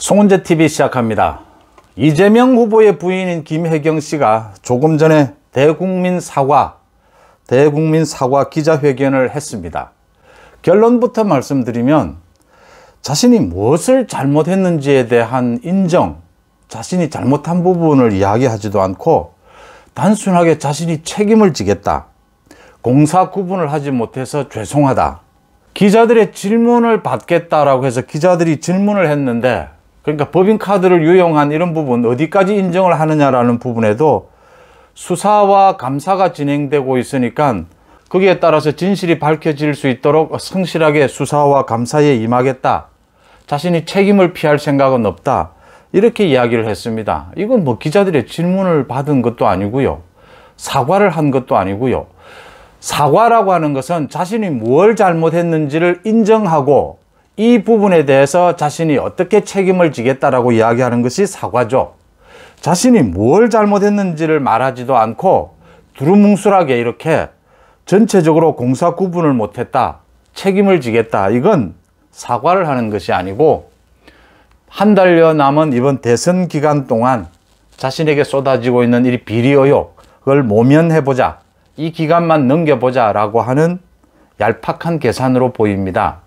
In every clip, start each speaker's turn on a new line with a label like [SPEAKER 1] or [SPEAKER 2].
[SPEAKER 1] 송은재 TV 시작합니다. 이재명 후보의 부인인 김혜경 씨가 조금 전에 대국민 사과 기자회견을 했습니다. 결론부터 말씀드리면 자신이 무엇을 잘못했는지에 대한 인정, 자신이 잘못한 부분을 이야기하지도 않고 단순하게 자신이 책임을 지겠다, 공사 구분을 하지 못해서 죄송하다, 기자들의 질문을 받겠다라고 해서 기자들이 질문을 했는데, 그러니까 법인카드를 유용한 이런 부분 어디까지 인정을 하느냐라는 부분에도 수사와 감사가 진행되고 있으니까 거기에 따라서 진실이 밝혀질 수 있도록 성실하게 수사와 감사에 임하겠다, 자신이 책임을 피할 생각은 없다, 이렇게 이야기를 했습니다. 이건 뭐 기자들의 질문을 받은 것도 아니고요, 사과를 한 것도 아니고요. 사과라고 하는 것은 자신이 뭘 잘못했는지를 인정하고 이 부분에 대해서 자신이 어떻게 책임을 지겠다라고 이야기하는 것이 사과죠. 자신이 뭘 잘못했는지를 말하지도 않고 두루뭉술하게 이렇게 전체적으로 공사 구분을 못했다, 책임을 지겠다, 이건 사과를 하는 것이 아니고 한 달여 남은 이번 대선 기간 동안 자신에게 쏟아지고 있는 이 비리 의혹을 모면해보자, 이 기간만 넘겨보자 라고 하는 얄팍한 계산으로 보입니다.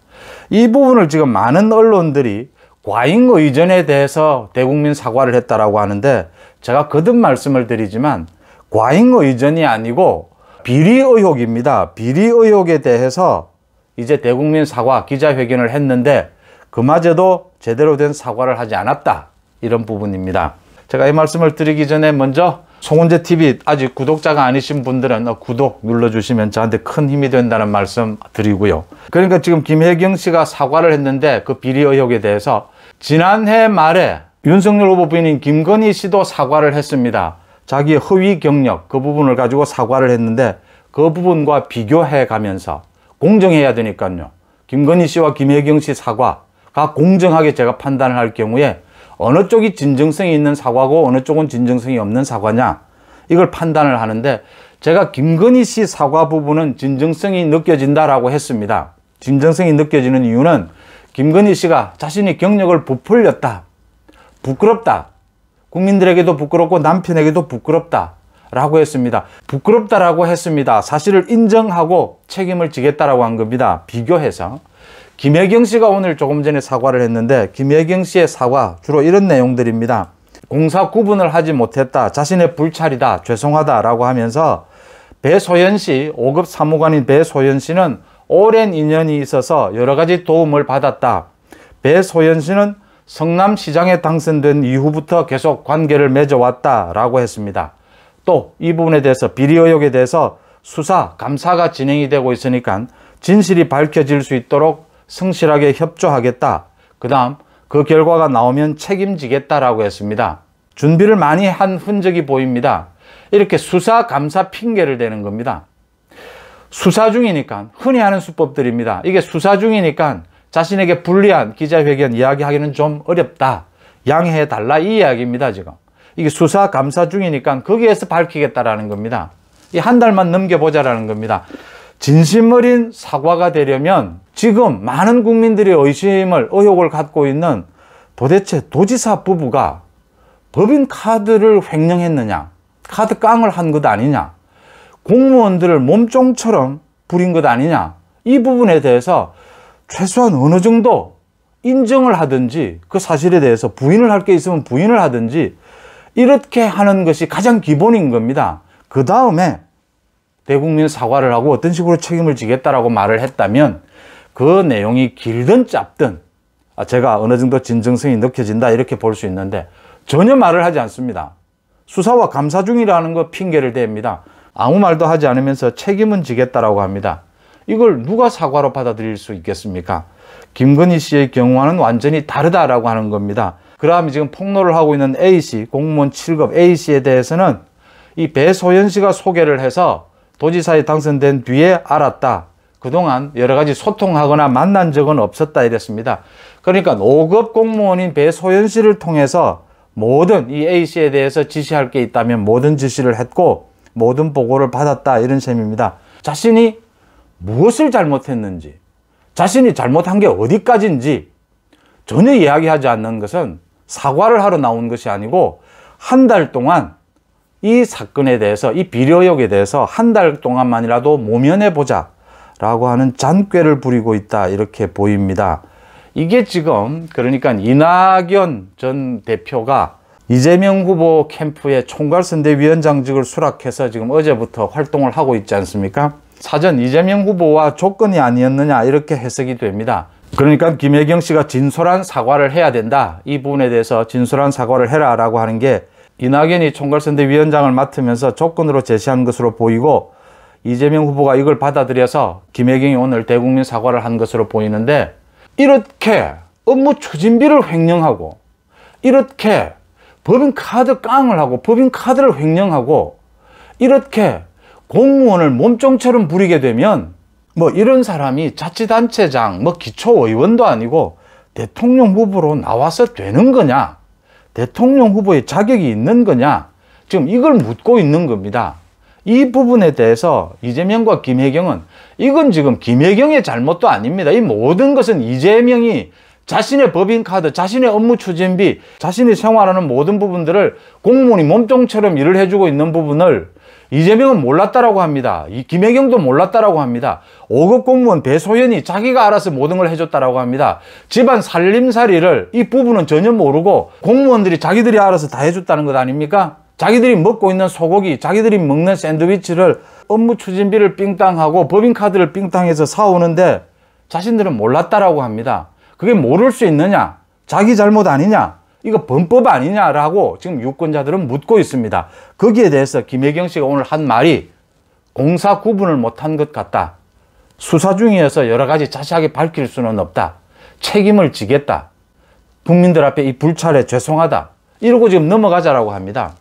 [SPEAKER 1] 이 부분을 지금 많은 언론들이 과잉 의전에 대해서 대국민 사과를 했다라고 하는데, 제가 거듭 말씀을 드리지만 과잉 의전이 아니고 비리 의혹입니다. 비리 의혹에 대해서 이제 대국민 사과 기자회견을 했는데 그마저도 제대로 된 사과를 하지 않았다, 이런 부분입니다. 제가 이 말씀을 드리기 전에 먼저 송은재 TV 아직 구독자가 아니신 분들은 구독 눌러주시면 저한테 큰 힘이 된다는 말씀 드리고요. 그러니까 지금 김혜경 씨가 사과를 했는데 그 비리 의혹에 대해서 지난해 말에 윤석열 후보 부인인 김건희 씨도 사과를 했습니다. 자기의 허위 경력 그 부분을 가지고 사과를 했는데 그 부분과 비교해 가면서 공정해야 되니까요, 김건희 씨와 김혜경 씨 사과가 공정하게 제가 판단을 할 경우에 어느 쪽이 진정성이 있는 사과고 어느 쪽은 진정성이 없는 사과냐, 이걸 판단을 하는데, 제가 김건희 씨 사과 부분은 진정성이 느껴진다라고 했습니다. 진정성이 느껴지는 이유는 김건희 씨가 자신이 경력을 부풀렸다, 부끄럽다, 국민들에게도 부끄럽고 남편에게도 부끄럽다 라고 했습니다. 부끄럽다라고 했습니다. 사실을 인정하고 책임을 지겠다라고 한 겁니다. 비교해서 김혜경 씨가 오늘 조금 전에 사과를 했는데, 김혜경 씨의 사과 주로 이런 내용들입니다. 공사 구분을 하지 못했다, 자신의 불찰이다, 죄송하다 라고 하면서 배소연 씨, 5급 사무관인 배소연 씨는 오랜 인연이 있어서 여러 가지 도움을 받았다, 배소연 씨는 성남시장에 당선된 이후부터 계속 관계를 맺어왔다 라고 했습니다. 또 이 부분에 대해서 비리 의혹에 대해서 수사, 감사가 진행이 되고 있으니까 진실이 밝혀질 수 있도록 성실하게 협조하겠다, 그 다음 그 결과가 나오면 책임지겠다라고 했습니다. 준비를 많이 한 흔적이 보입니다. 이렇게 수사, 감사 핑계를 대는 겁니다. 수사 중이니까, 흔히 하는 수법들입니다. 이게 수사 중이니까 자신에게 불리한 기자회견 이야기하기는 좀 어렵다, 양해해달라, 이 이야기입니다. 지금 이게 수사, 감사 중이니까 거기에서 밝히겠다라는 겁니다. 이 한 달만 넘겨보자라는 겁니다. 진심 어린 사과가 되려면 지금 많은 국민들의 의혹을 갖고 있는 도대체 도지사 부부가 법인 카드를 횡령했느냐, 카드 깡을 한 것 아니냐, 공무원들을 몸종처럼 부린 것 아니냐, 이 부분에 대해서 최소한 어느 정도 인정을 하든지 그 사실에 대해서 부인을 할 게 있으면 부인을 하든지 이렇게 하는 것이 가장 기본인 겁니다. 그 다음에 대국민 사과를 하고 어떤 식으로 책임을 지겠다라고 말을 했다면 그 내용이 길든 짧든 제가 어느 정도 진정성이 느껴진다, 이렇게 볼 수 있는데 전혀 말을 하지 않습니다. 수사와 감사 중이라는 거 핑계를 댑니다. 아무 말도 하지 않으면서 책임은 지겠다라고 합니다. 이걸 누가 사과로 받아들일 수 있겠습니까? 김건희 씨의 경우와는 완전히 다르다라고 하는 겁니다. 그다음에 지금 폭로를 하고 있는 A씨, 공무원 7급 A씨에 대해서는 이 배소연 씨가 소개를 해서 도지사에 당선된 뒤에 알았다, 그동안 여러 가지 소통하거나 만난 적은 없었다, 이랬습니다. 그러니까 5급 공무원인 배소연 씨를 통해서 모든 이 A씨에 대해서 지시할 게 있다면 모든 지시를 했고 모든 보고를 받았다, 이런 셈입니다. 자신이 무엇을 잘못했는지, 자신이 잘못한 게 어디까지인지 전혀 이야기하지 않는 것은 사과를 하러 나온 것이 아니고 한 달 동안 이 사건에 대해서, 이 비리 의혹에 대해서 한 달 동안만이라도 모면해 보자 라고 하는 잔꾀를 부리고 있다, 이렇게 보입니다. 이게 지금 그러니까 이낙연 전 대표가 이재명 후보 캠프의 총괄선대위원장직을 수락해서 지금 어제부터 활동을 하고 있지 않습니까? 사전 이재명 후보와 조건이 아니었느냐, 이렇게 해석이 됩니다. 그러니까 김혜경 씨가 진솔한 사과를 해야 된다, 이 부분에 대해서 진솔한 사과를 해라 라고 하는 게 이낙연이 총괄선대위원장을 맡으면서 조건으로 제시한 것으로 보이고, 이재명 후보가 이걸 받아들여서 김혜경이 오늘 대국민 사과를 한 것으로 보이는데, 이렇게 업무 추진비를 횡령하고, 이렇게 법인카드 깡을 하고 법인카드를 횡령하고, 이렇게 공무원을 몸종처럼 부리게 되면 뭐 이런 사람이 자치단체장, 뭐 기초의원도 아니고 대통령 후보로 나와서 되는 거냐, 대통령 후보의 자격이 있는 거냐, 지금 이걸 묻고 있는 겁니다. 이 부분에 대해서 이재명과 김혜경은, 이건 지금 김혜경의 잘못도 아닙니다. 이 모든 것은 이재명이 자신의 법인카드, 자신의 업무 추진비, 자신이 생활하는 모든 부분들을 공무원이 몸종처럼 일을 해주고 있는 부분을 이재명은 몰랐다라고 합니다. 이 김혜경도 몰랐다라고 합니다. 5급 공무원 배소연이 자기가 알아서 모든 걸 해줬다라고 합니다. 집안 살림살이를 이 부분은 전혀 모르고 공무원들이 자기들이 알아서 다 해줬다는 것 아닙니까? 자기들이 먹고 있는 소고기, 자기들이 먹는 샌드위치를 업무 추진비를 삥땅하고 법인카드를 삥땅해서 사오는데 자신들은 몰랐다라고 합니다. 그게 모를 수 있느냐? 자기 잘못 아니냐? 이거 범법 아니냐라고 지금 유권자들은 묻고 있습니다. 거기에 대해서 김혜경 씨가 오늘 한 말이 공사 구분을 못한 것 같다. 수사 중이어서 여러 가지 자세하게 밝힐 수는 없다. 책임을 지겠다. 국민들 앞에 이 불찰에 죄송하다. 이러고 지금 넘어가자라고 합니다.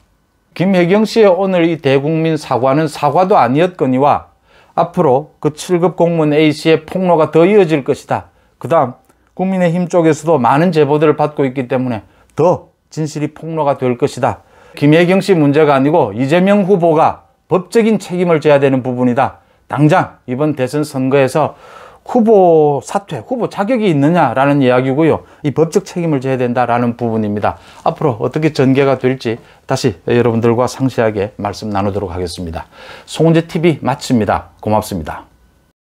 [SPEAKER 1] 김혜경 씨의 오늘 이 대국민 사과는 사과도 아니었거니와 앞으로 그 7급 공무원 A씨의 폭로가 더 이어질 것이다. 그 다음 국민의힘 쪽에서도 많은 제보들을 받고 있기 때문에 더 진실이 폭로가 될 것이다. 김혜경 씨 문제가 아니고 이재명 후보가 법적인 책임을 져야 되는 부분이다. 당장 이번 대선 선거에서 후보 사퇴, 후보 자격이 있느냐라는 이야기고요. 이 법적 책임을 져야 된다라는 부분입니다. 앞으로 어떻게 전개가 될지 다시 여러분들과 상세하게 말씀 나누도록 하겠습니다. 송은재 TV 마칩니다. 고맙습니다.